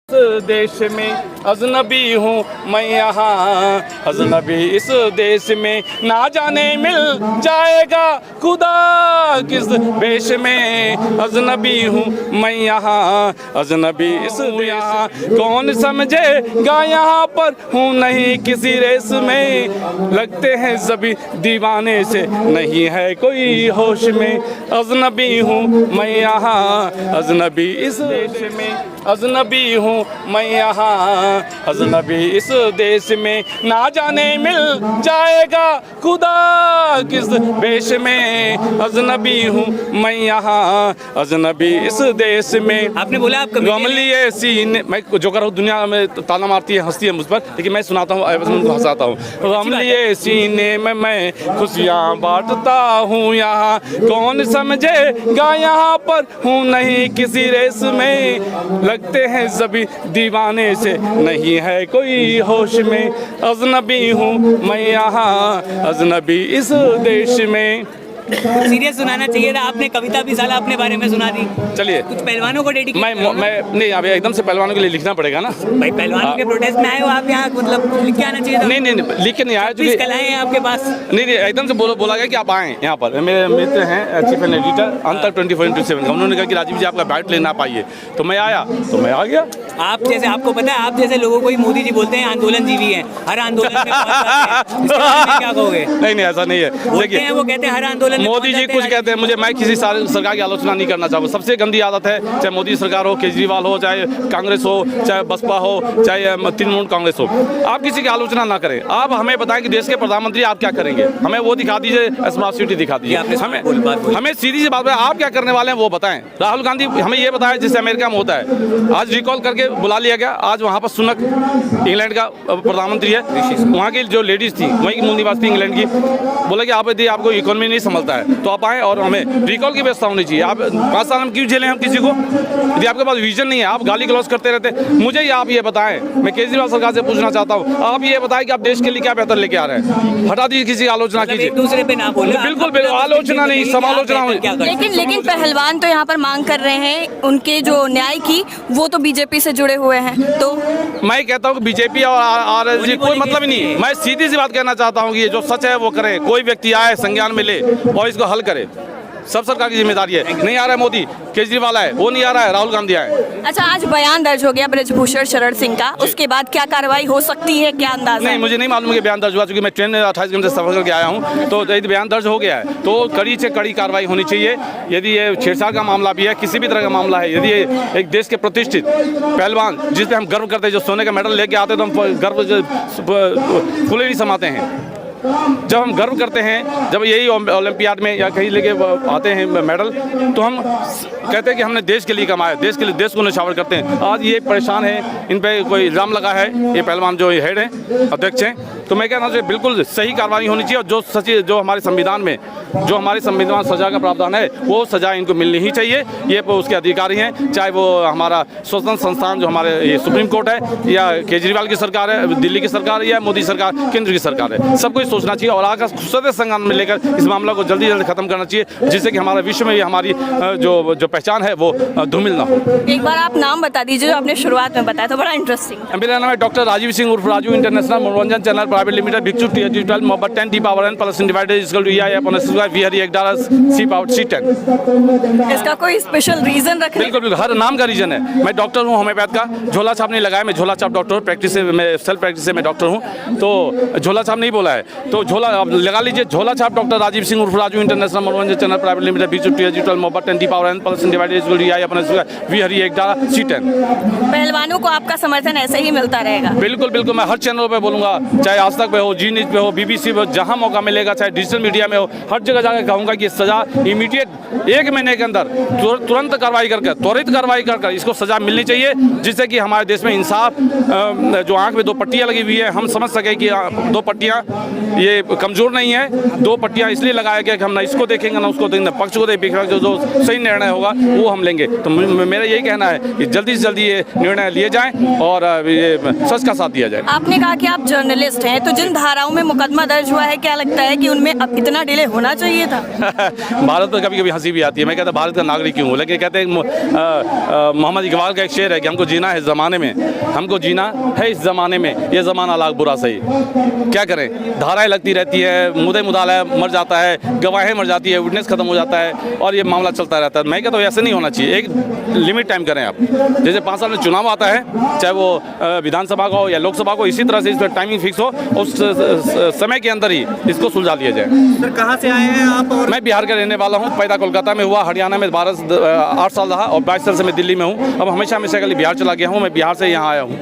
इस देश में अजनबी हूँ मैं यहाँ, अजनबी इस देश में ना जाने मिल जाएगा खुदा किस देश में। अजनबी हूँ मैं यहाँ, अजनबी इस यहाँ, कौन समझेगा यहाँ पर हूँ नहीं किसी रेस में। लगते हैं सभी दीवाने से नहीं है कोई होश में। अजनबी हूँ मैं यहाँ, अजनबी इस देश में, अजनबी हूँ मैं यहाँ, अजनबी इस देश में ना जाने मिल जाएगा खुदा किस देश में। अजनबी हूँ मैं यहाँ, अजनबी इस देश में। आपने बोला आप गमली सीने, मैं जो कर रहा हूँ दुनिया में ताना मारती है हंसती है मुझ पर, लेकिन मैं सुनाता हूँ उनको हंसाता हूँ। गमली सीने में मैं खुशियाँ बांटता हूँ यहाँ, कौन समझेगा यहाँ पर हूँ नहीं किसी रेस में। लगते हैं सभी दीवाने से नहीं है कोई होश में। अजनबी हूँ मैं यहाँ, अजनबी इस देश में। सीरियस सुनाना चाहिए था आपने, कविता भी साला अपने बारे में सुना दी। चलिए कुछ पहलवानों को डेडिकेट। मैं नहीं, अब एकदम से पहलवानों के लिए लिखना पड़ेगा ना भाई, पहलवानों के प्रोटेस्ट में आए हो आप यहाँ, मतलब लिख के आना चाहिए था। नहीं लिख के नहीं आया, प्लीज कल आए हैं आपके पास। नहीं एकदम से बोला गया कि आप आएँ यहाँ पर। मेरे मित्र हैं चीफ एंड एडिटर अंतर 24/7, उन्होंने कहा कि राजीव जी आपका बाइट लेना पाइए, तो मैं आया तो मैं आ गया। आप जैसे, आपको पता है आप जैसे लोगों को ही मोदी जी बोलते हैं आंदोलन जीवी हैं, हर आंदोलन में पहुंच जाते हैं। इसके बारे में क्या कहोगे? नहीं ऐसा नहीं है। देखिए वो कहते हैं हर आंदोलन में मोदी जी कुछ कहते हैं, मुझे मैं किसी सरकार की आलोचना नहीं करना चाहूँगा। सबसे गंदी आदत है, चाहे मोदी सरकार हो, केजरीवाल हो, चाहे कांग्रेस हो, चाहे बसपा हो, चाहे तृणमूल कांग्रेस हो, आप किसी की आलोचना ना करें। आप हमें बताएं कि देश के प्रधानमंत्री आप क्या करेंगे, हमें वो दिखा दीजिए, स्मार्ट सिटी दिखा दीजिए। हमें सीधी सी बात है, आप क्या करने वाले हैं वो बताएं। राहुल गांधी हमें ये बताया जैसे अमेरिका में होता है, आज रिकॉल करके बुला लिया गया। आज वहाँ पर सुनक इंग्लैंड का प्रधानमंत्री है, वहाँ की जो लेडीज थी वहीं की मूल निवासी थी इंग्लैंड की, बोला कि आप यदि आपको इकोनॉमी नहीं संभलता है तो आप आएँ और हमें रिकॉल की व्यवस्था होनी चाहिए। आप 5 साल हम क्यों झेलें हम किसी को, यदि आपके पास विजन नहीं है, आप गाली गलौज करते रहते। मुझे आप ये बताएं, मैं केजरीवाल सरकार से पूछना चाहता हूँ, आप ये बताएं कि आप देश के लिए क्या बेहतर लेके आ रहे हैं। हटा दीजिए, किसी की आलोचना कीजिए, एक दूसरे पे ना बोले। बिल्कुल आलोचना नहीं, समालोचना हुई। लेकिन पहलवान तो यहाँ पर मांग कर रहे हैं उनके जो न्याय की, वो तो बीजेपी से जुड़े हुए हैं। तो मैं कहता हूँ कि बीजेपी और आरएलडी कोई मतलब ही नहीं है। मैं सीधी सी बात कहना चाहता हूँ कि ये जो सच है वो करे, कोई व्यक्ति आए संज्ञान में ले और इसको हल करे। सब सरकार की जिम्मेदारी है। नहीं आ रहा है मोदी, केजरीवाल आए, वो नहीं आ रहा है, राहुल गांधी आए। अच्छा, आज बयान दर्ज हो गया ब्रजभूषण शरण सिंह का, उसके बाद क्या कार्रवाई हो सकती है, क्या अंदाजा? नहीं, मुझे नहीं मालूम कि बयान दर्ज हुआ, क्योंकि मैं ट्रेन में 28 घंटे सफर करके आया हूँ। तो यदि बयान दर्ज हो गया है तो कड़ी से कड़ी कार्रवाई होनी चाहिए। यदि ये छेड़छाड़ का मामला भी है, किसी भी तरह का मामला है, यदि एक देश के प्रतिष्ठित पहलवान जिस पे हम गर्व करते हैं, जो सोने का मेडल लेके आते हैं, तो हम गर्व फूले नहीं समाते हैं। जब हम गर्व करते हैं, जब यही ओलंपियाड में या कहीं लेके आते हैं मेडल, तो हम कहते हैं कि हमने देश के लिए कमाया, देश के लिए, देश को निछावर करते हैं। आज ये परेशान है, इन पे कोई इल्ज़ाम लगा है, ये पहलवान जो हेड हैं, अध्यक्ष हैं, तो मैं कहना चाहिए बिल्कुल सही कार्रवाई होनी चाहिए। और जो सच्ची, जो हमारे संविधान में, जो हमारे संविधान सजा का प्रावधान है, वो सजा इनको मिलनी ही चाहिए। ये उसके अधिकारी हैं, चाहे वो हमारा स्वतंत्र संस्थान जो हमारे ये सुप्रीम कोर्ट है, या केजरीवाल की सरकार है, दिल्ली की सरकार है, या मोदी सरकार, केंद्र की सरकार है, सबको सोचना चाहिए और आकर सदस्य संज्ञान में लेकर इस मामला को जल्दी खत्म करना चाहिए, जिससे कि हमारा विश्व में ये हमारी जो पहचान है वो धूमिल ना हो। एक बार आप नाम बता दीजिए, जो आपने शुरुआत में बताया था, बड़ा इंटरेस्टिंग। मेरा नाम है डॉक्टर राजीव सिंह उर्फ Raju, international Manoranjan channel private limited, भिक्षु digital mobile 10 T power n plus divided equal to EI upon S² V हरी 11 C पावर C10। इसका कोई स्पेशल रीजन रखें? बिल्कुल, हर नाम का रीजन है। मैं डॉक्टर हूँ होम्योपैथ का, झोला छाप नहीं लगाया, मैं झोला छाप डॉक्टर प्रैक्टिस से, मैं सेल्फ प्रैक्टिस से मैं डॉक्टर हूँ, तो झोला छाप नहीं बोला है, तो झोला लगा लीजिए, झोला छाप डॉक्टर राजीव सिंह उर्फ Raju, international Manoranjan channel private limited, भिक्षु digital mobile 10 T power n plus divided equal to EI upon S² V हरी 11 C10। पहलवानों को आपका समर्थन ऐसे ही मिलता रहेगा? बिल्कुल, मैं हर चैनल पे बोलूँगा, चाहे आज तक पे हो, जी न्यूज़ पे हो, BBC पे हो, जहाँ मौका मिलेगा, चाहे डिजिटल मीडिया में हो, हर जगह जाकर कहूँगा कि सज़ा इमीडिएट 1 महीने के अंदर तुरंत कार्रवाई करके, त्वरित कार्रवाई कर इसको सज़ा मिलनी चाहिए, जिससे कि हमारे देश में इंसाफ, जो आँख में 2 पट्टियाँ लगी हुई है, हम समझ सकें कि 2 पट्टियाँ ये कमज़ोर नहीं है। दो पट्टियाँ इसलिए लगाया गया कि हम ना इसको देखेंगे ना उसको देखेंगे, पक्ष को देखेंगे, जो सही निर्णय होगा वो हम लेंगे। तो मेरा यही कहना है कि जल्दी से जल्दी ये निर्णय लिए जाएँ और ये सच का साथ दिया जाए। आपने कहा कि आप जर्नलिस्ट हैं, तो जिन धाराओं में मुकदमा दर्ज हुआ है, क्या लगता है कि उनमें अब इतना डिले होना चाहिए था? भारत में कभी कभी हंसी भी आती है। मैं कहता भारत का नागरिक क्यों हूँ, लेकिन कहते हैं मोहम्मद इकबाल का एक शेर है कि हमको जीना है इस ज़माने में, हमको जीना है इस ज़माने में, ये ज़माना लाख बुरा सही। क्या करें, धाराएं लगती रहती है, मुद्दे मुदाला मर जाता है, गवाहें मर जाती है, विटनेस खत्म हो जाता है और ये मामला चलता रहता है। मैं कहता हूँ ऐसे नहीं होना चाहिए, एक लिमिट टाइम करें आप। जैसे 5 साल में चुनाव आता है, चाहे वो विधानसभा का हो या लोकसभा को, इसी तरह से इस पर टाइमिंग फिक्स हो, उस समय के अंदर ही इसको सुलझा लिया जाए। सर कहाँ से आए हैं आप? और मैं बिहार का रहने वाला हूँ, पैदा कोलकाता में हुआ, हरियाणा में 8 साल रहा और 22 साल से मैं दिल्ली में हूँ। अब हमेशा के लिए बिहार चला गया हूँ, मैं बिहार से यहाँ आया हूँ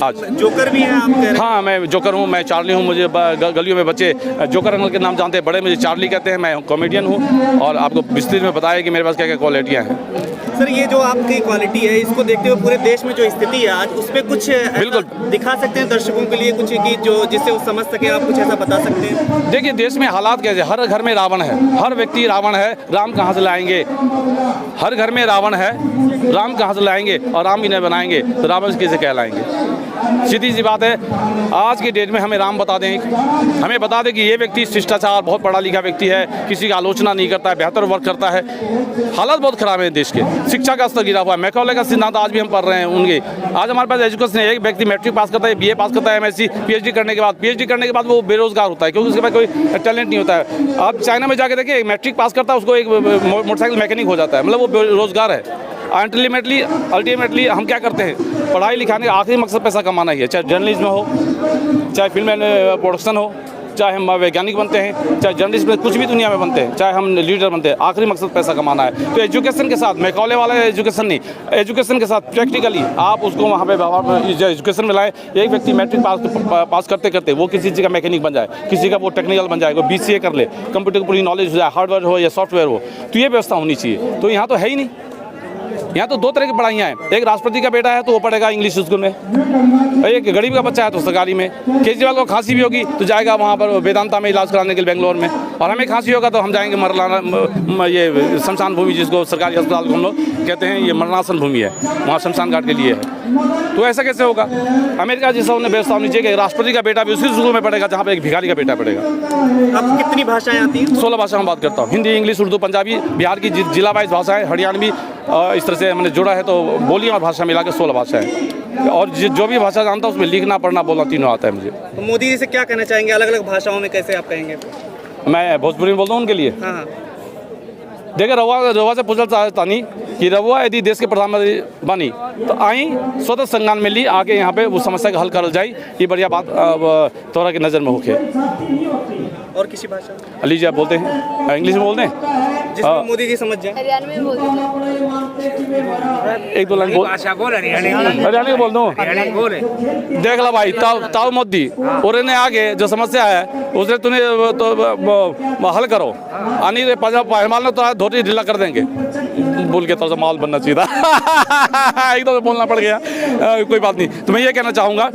आज। जोकर भी हैं आप कह रहे हैं? हाँ, मैं जोकर हूँ, मैं चार्ली हूँ। मुझे गलियों में बच्चे जोकर अंकल के नाम जानते हैं, बड़े मुझे चार्ली कहते हैं। मैं कॉमेडियन हूँ और आपको विस्तृत में बताया कि मेरे पास क्या क्या क्वालिटियाँ हैं। सर ये जो आपकी क्वालिटी है, इसको देखते हुए पूरे देश में जो स्थिति है आज, उस पर कुछ बिल्कुल दिखा सकते हैं दर्शकों के लिए, कुछ कि जो जिससे वो समझ सके, आप कुछ ऐसा बता सकते हैं? देखिए, देश में हालात कैसे, हर घर में रावण है, हर व्यक्ति रावण है, राम कहाँ से लाएंगे? हर घर में रावण है, राम कहाँ से लाएंगे? और राम ही नहीं बनाएंगे तो रावण कैसे कहलाएंगे? सीधी सी बात है। आज की डेट में हमें राम बता दें, हमें बता दें कि ये व्यक्ति शिष्टाचार, बहुत पढ़ा लिखा व्यक्ति है, किसी की आलोचना नहीं करता है, बेहतर वर्क करता है। हालात बहुत खराब है देश के, शिक्षा का स्तर गिरा हुआ है। मैकॉले का सिद्धांत आज भी हम पढ़ रहे हैं उनके। आज हमारे पास एजुकेशन है, एक व्यक्ति मैट्रिक पास करता है, BA पास करता है, MSc PhD करने के बाद वो बेरोजगार होता है, क्योंकि उसके पास कोई टैलेंट नहीं होता है। आप चाइना में जाके देखिए, मैट्रिक पास करता है, उसको एक मोटरसाइकिल मैकेनिक हो जाता है, मतलब वो बेरोजगार है। अल्टीमेटली हम क्या करते हैं, पढ़ाई लिखाने का आखिरी मकसद पैसा कमाना ही है, चाहे जर्नलिज्म हो, चाहे फिल्म एंड प्रोडक्शन हो, चाहे हम वैज्ञानिक बनते हैं, चाहे जर्नलिस्ट में कुछ भी दुनिया में बनते हैं, चाहे हम लीडर बनते हैं, आखिरी मकसद पैसा कमाना है। तो एजुकेशन के साथ, मैकॉले वाला एजुकेशन नहीं, एजुकेशन के साथ प्रैक्टिकली आप उसको वहाँ पे एजुकेशन में लाएं। एक व्यक्ति मैट्रिक पास करते करते वो किसी चीज़ का मैकेनिक बन जाए, किसी का वो टेक्निकल बन जाए, वो BCA कर ले, कंप्यूटर की पूरी नॉलेज हो जाए, हार्डवेयर हो या सॉफ्टवेयर हो, तो ये व्यवस्था होनी चाहिए। तो यहाँ तो है ही नहीं। यहाँ तो 2 तरह की पढ़ाइयाँ हैं, एक राष्ट्रपति का बेटा है तो वो पढ़ेगा इंग्लिश स्कूल में, एक गरीब का बच्चा है तो सरकारी में। केजरीवाल को खांसी भी होगी तो जाएगा वहाँ पर वेदांता में इलाज कराने के लिए बेंगलोर में, और हमें खांसी होगा तो हम जाएंगे मरलाना, ये शमशान भूमि जिसको सरकारी अस्पताल को हम लोग कहते हैं, ये मरणासन भूमि है, वहाँ शमशान घाट के लिए है। तो ऐसा कैसे होगा? अमेरिका जैसा उन्हें व्यवस्था होनी चाहिए कि राष्ट्रपति का बेटा भी उसी स्कूल में पढ़ेगा जहाँ पर एक भिखारी का बेटा पढ़ेगा। अब कितनी भाषाएं आती हैं? 16 भाषा में बात करता हूँ, हिंदी, इंग्लिश, उर्दू, पंजाबी, बिहार की जिला वाइज भाषाएं, हरियाणवी, इस तरह से मैंने जोड़ा है, तो बोलियां और भाषा मिला के 16 भाषा है। और जो भी भाषा जानता हूँ उसमें लिखना, पढ़ना, बोलना तीनों आता है मुझे। तो मोदी जी से क्या कहना चाहेंगे, अलग अलग भाषाओं में कैसे आप कहेंगे? मैं भोजपुरी में बोलता हूँ उनके लिए। हाँ। देखिए, रउआ से पूछल चाहतानी कि रउआ यदि देश के प्रधानमंत्री बनी तो आई स्वतः संज्ञान में ली, आगे यहाँ पे उस समस्या का हल करल जाए, ये बढ़िया बात तोरा की नज़र में होके। और किसी भाषा? लीजिए, आप बोलते हैं, इंग्लिश में बोलते हैं, जिसमें मोदी जी समझ जाए। हरियाणवी में बोलते हैं। 1-2 लाइन बोल, हरियाणा में बोल दूँ। देख ला भाई, ताऊ मोदी और ने आगे जो समस्या है उसने तूने तो हल करो, आनी रे पहलवान तो धोती ढीला कर देंगे, बोल के थोड़ा सा माल बनना चाहिए था। एकदम बोलना पड़ गया, कोई बात नहीं। तो मैं ये कहना चाहूँगा,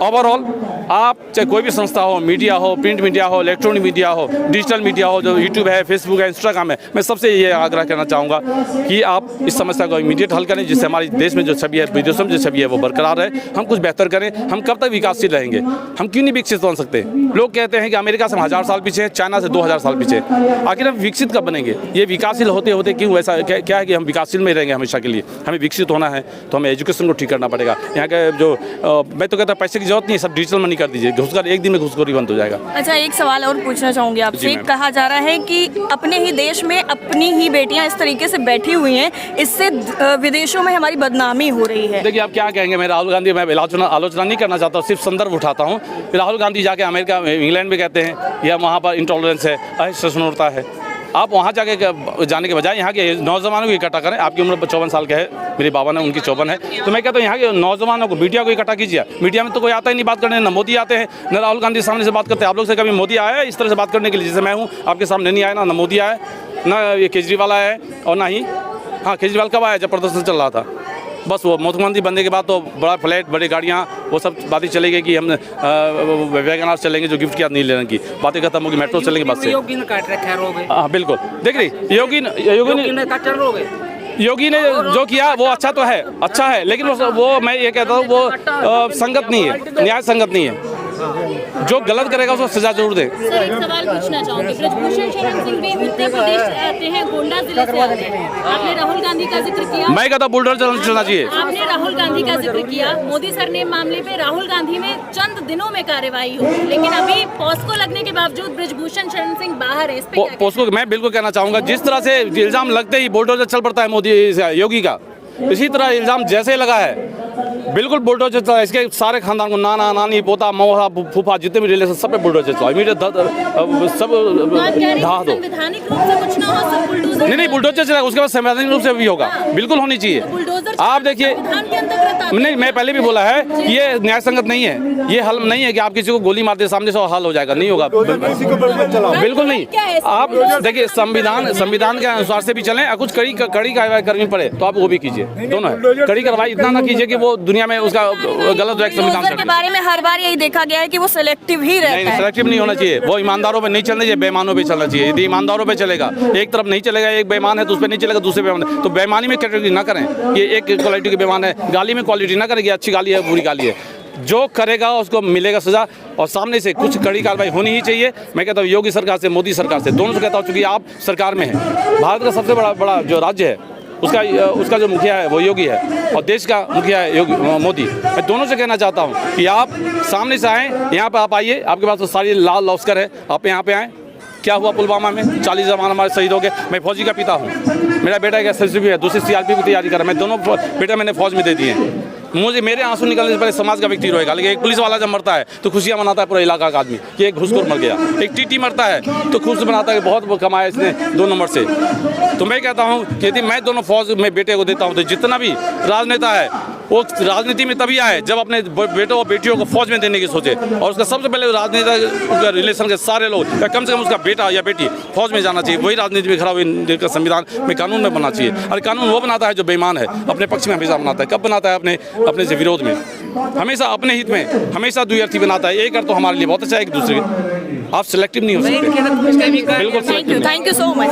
ओवरऑल आप चाहे कोई भी संस्था हो, मीडिया हो, प्रिंट मीडिया हो, इलेक्ट्रॉनिक मीडिया हो, डिजिटल मीडिया हो, जो यूट्यूब है, फेसबुक है, इंस्टाग्राम है, मैं सबसे ये आग्रह करना चाहूँगा कि आप इस समस्या को इमीडिएट हल करें, जिससे हमारे देश में जो छवि है, विदेशों में जो छवि है वो बरकरार रहे, हम कुछ बेहतर करें। हम कब तक विकासशील रहेंगे? हम क्यों नहीं विकसित बन सकते? लोग कहते हैं कि अमेरिका से हम 1000 साल पीछे हैं, चाइना से 2000 साल पीछे। आखिर हम विकसित कब बनेंगे? ये विकासशील होते होते क्यों ऐसा क्या है कि हम विकासशील में रहेंगे हमेशा के लिए? हमें विकसित होना है तो हमें एजुकेशन को ठीक करना पड़ेगा। यहाँ के जो मैं तो कहता हूँ पैसे की जरूरत नहीं है, सब डिजिटल मनी कर दीजिए, घुसखोरी एक दिन में घुसखोरी बंद हो जाएगा। अच्छा, एक सवाल और पूछना चाहूँगी आपसे। कहा जा रहा है कि अपने ही देश में अपनी ही बेटियां इस तरीके से बैठी हुई हैं, इससे विदेशों में हमारी बदनामी हो रही है। देखिए, आप क्या कहेंगे, मैं राहुल गांधी, मैं आलोचना नहीं करना चाहता, सिर्फ संदर्भ उठाता हूँ। राहुल गांधी जाके अमेरिका, इंग्लैंड में कहते हैं या वहाँ पर इंटॉलरेंस है, असहिष्णुता है। आप वहाँ जाने के बजाय यहाँ के नौजवानों को इकट्ठा करें। आपकी उम्र 54 साल के है, मेरी बाबा ने, उनकी 54 है। तो मैं कहता हूँ यहाँ के नौजवानों को, मीडिया को इकट्ठा कीजिए। मीडिया में तो कोई आता ही नहीं बात करने, न मोदी आते हैं, न राहुल गांधी सामने से बात करते हैं। आप लोग से कभी मोदी आया है इस तरह से बात करने के लिए? जैसे मैं हूँ आपके सामने नहीं आया, ना मोदी आया, ना ये केजरीवाल आया है, और ना ही, हाँ, केजरीवाल कब आया? जब प्रदर्शन चल रहा था। बस वो मुख्यमंत्री बनने के बाद तो बड़ा फ्लैट, बड़ी गाड़ियाँ, वो सब बातें चली गई कि हम वैगनार चलेंगे जो गिफ्ट किया नहीं लेने की बातें खत्म होगी, मेट्रो चलेंगे बस से। योगी ने काट रखा है रोग। हाँ बिल्कुल, देख रही योगी ने जो किया वो अच्छा तो है, अच्छा है, लेकिन वो मैं ये कहता हूँ वो संगत नहीं है, न्याय संगत नहीं है। जो गलत करेगा उसको सजा जरूर दे। सर एक सवाल पूछना चाहूंगी, ब्रजभूषण शरण सिंह भी उत्तर प्रदेश से आते हैं, गोंडा जिले से आते हैं। आपने राहुल गांधी का जिक्र किया, मैं कहता बुलडोजर चलना चाहिए। आपने राहुल गांधी का जिक्र किया, मोदी सरनेम मामले पे राहुल गांधी में चंद दिनों में कार्रवाई हुई, लेकिन अभी पॉस्को लगने के बावजूद ब्रजभूषण शरण सिंह बाहर है। इस पे क्या पॉस्को मैं बिल्कुल कहना चाहूंगा, जिस तरह से इल्जाम लगते ही बुलडोजर चल पड़ता है मोदी योगी का, इसी तरह इल्जाम जैसे लगा है बिल्कुल बुलडोजर चला। इसके सारे खानदान को, नाना नानी पोता मौसा फूफा जितने भी रिलेशन सब पे बुलडोजर चला, इमीडिएट सब ढहा दो। संवैधानिक रूप से कुछ ना हो, सब बुलडोजर नहीं बुलडोजर चलेगा, उसके बाद संवैधानिक रूप से भी होगा, बिल्कुल होनी चाहिए। आप देखिए, नहीं मैं पहले भी बोला है कि ये न्याय संगत नहीं है, ये हल नहीं है कि आप किसी को गोली मारते सामने से हल हो जाएगा, नहीं होगा, बिल्कुल नहीं। आप देखिए संविधान के अनुसार से भी चलें, कुछ कड़ी कार्रवाई करनी पड़े तो आप वो भी कीजिए, दोनों है। कड़ी कार्रवाई इतना ना कीजिए कि वो दुनिया में उसका गलत बुलडोजर के बारे में हर बार यही देखा गया है कि वो सिलेक्टिव ही रहता है। सिलेक्टिव नहीं होना चाहिए, वो ईमानदारों पे नहीं चलना चाहिए, बेईमानों पे चलना चाहिए। यदि ईमानदारों पे चलेगा, एक तरफ नहीं चलेगा, एक बेईमान है तो उस पर नहीं चलेगा, दूसरे बेईमान है तो बेईमानी में कैटेगरी ना करें, ये एक क्वालिटी के बेईमान है, गाली में क्वालिटी ना करें कि अच्छी गाली है बुरी गाली है। जो करेगा उसको मिलेगा सजा, और सामने से कुछ कड़ी कार्रवाई होनी ही चाहिए। मैं कहता हूँ योगी सरकार से, मोदी सरकार से, दोनों से कहता हूँ, चूंकि आप सरकार में हैं, भारत का सबसे बड़ा जो राज्य है उसका जो मुखिया है वो योगी है और देश का मुखिया है योगी मोदी। मैं दोनों से कहना चाहता हूँ कि आप सामने से आएँ, यहाँ पे आप आइए, आपके पास तो सारी लाल लश्कर है, आप यहाँ पे आएँ। क्या हुआ पुलवामा में 40 जवान हमारे शहीद हो गए। मैं फौजी का पिता हूँ, मेरा बेटा एक SSB भी है, दूसरी CRP की तैयारी कर रहा है, मैं दोनों बेटा मैंने फौज में दे दिए हैं। मेरे आंसू निकलने से पहले समाज का व्यक्ति रोएगा, लेकिन एक पुलिस वाला जब मरता है तो खुशियाँ मनाता है पूरा इलाका का आदमी कि एक घुसखोर मर गया। एक TT मरता है तो खुश मनाता है कि बहुत कमाया इसने 2 नंबर से। तो मैं कहता हूँ कि यदि मैं दोनों फौज में बेटे को देता हूँ तो जितना भी राजनेता है वो राजनीति में तभी आए जब अपने बेटों और बेटियों को फौज में देने की सोचे, और उसका सबसे पहले राजनेता रिलेशन के सारे लोग, या कम से कम उसका बेटा या बेटी फौज में जाना चाहिए, वही राजनीति में खड़ा हुई, जिनका संविधान में कानून में बनना चाहिए। और कानून वो बनाता है जो बेईमान है, अपने पक्ष में हमेशा बनाता है। कब बनाता है? अपने से विरोध में, हमेशा अपने हित में, हमेशा द्विअर्थी बनाता है। एक तो हमारे लिए बहुत अच्छा है, एक दूसरे आप सिलेक्टिव नहीं हो सकते, बिल्कुल selective. Thank you so much.